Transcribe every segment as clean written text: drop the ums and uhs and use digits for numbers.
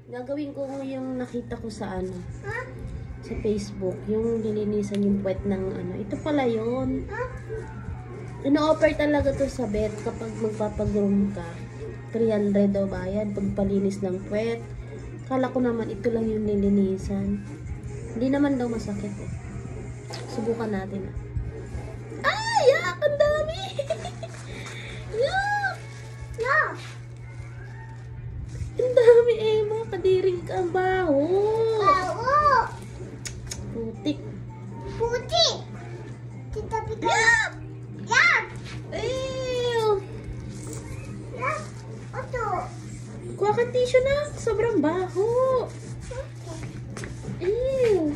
Gagawin ko yung nakita ko sa ano, sa Facebook, yung lilinisan yung puwet ng ano. Ito pala yun. Ino-offer talaga to sa vet kapag magpapagroom ka. 300 daw bayad pagpalinis ng puwet. Kala ko naman ito lang yung lilinisan. Hindi naman daw masakit eh. Subukan natin. Ah, yak! Ang dami! Yak! Yak! Ang dami eh, mga kadiring ka. Ang baho! Bawo! Putik. Puti! Titabi ka. Yak! Yan! Ew! Yan! Oto! Kuha ka tissue na. Sobrang baho. Ew!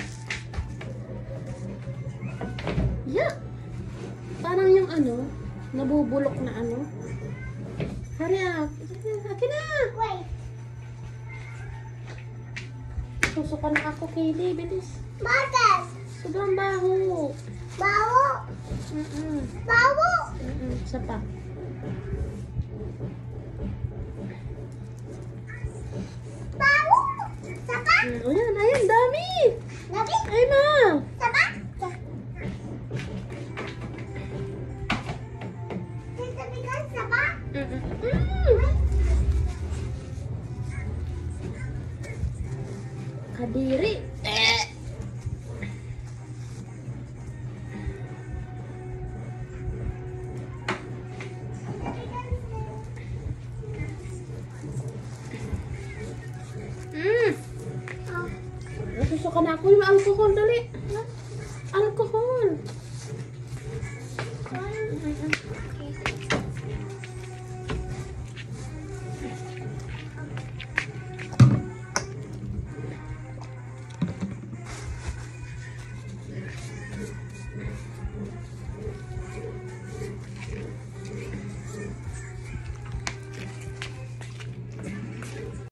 Yak! Parang yung ano, nabubulok na ano. Hurry up. Akin na. Wait! Susuka na ako, Kaylee. Bilis. Bakit? Sobrang baho. Bawo! Bawo! Isa pa. Bawo! Sapa? Ayan, ayan, dami. Nabi? Ay, ma. Sapa? Titabi ka. Sapa? Kadiri. Nasusuka na ako yung alcohol, dali. Alcohol.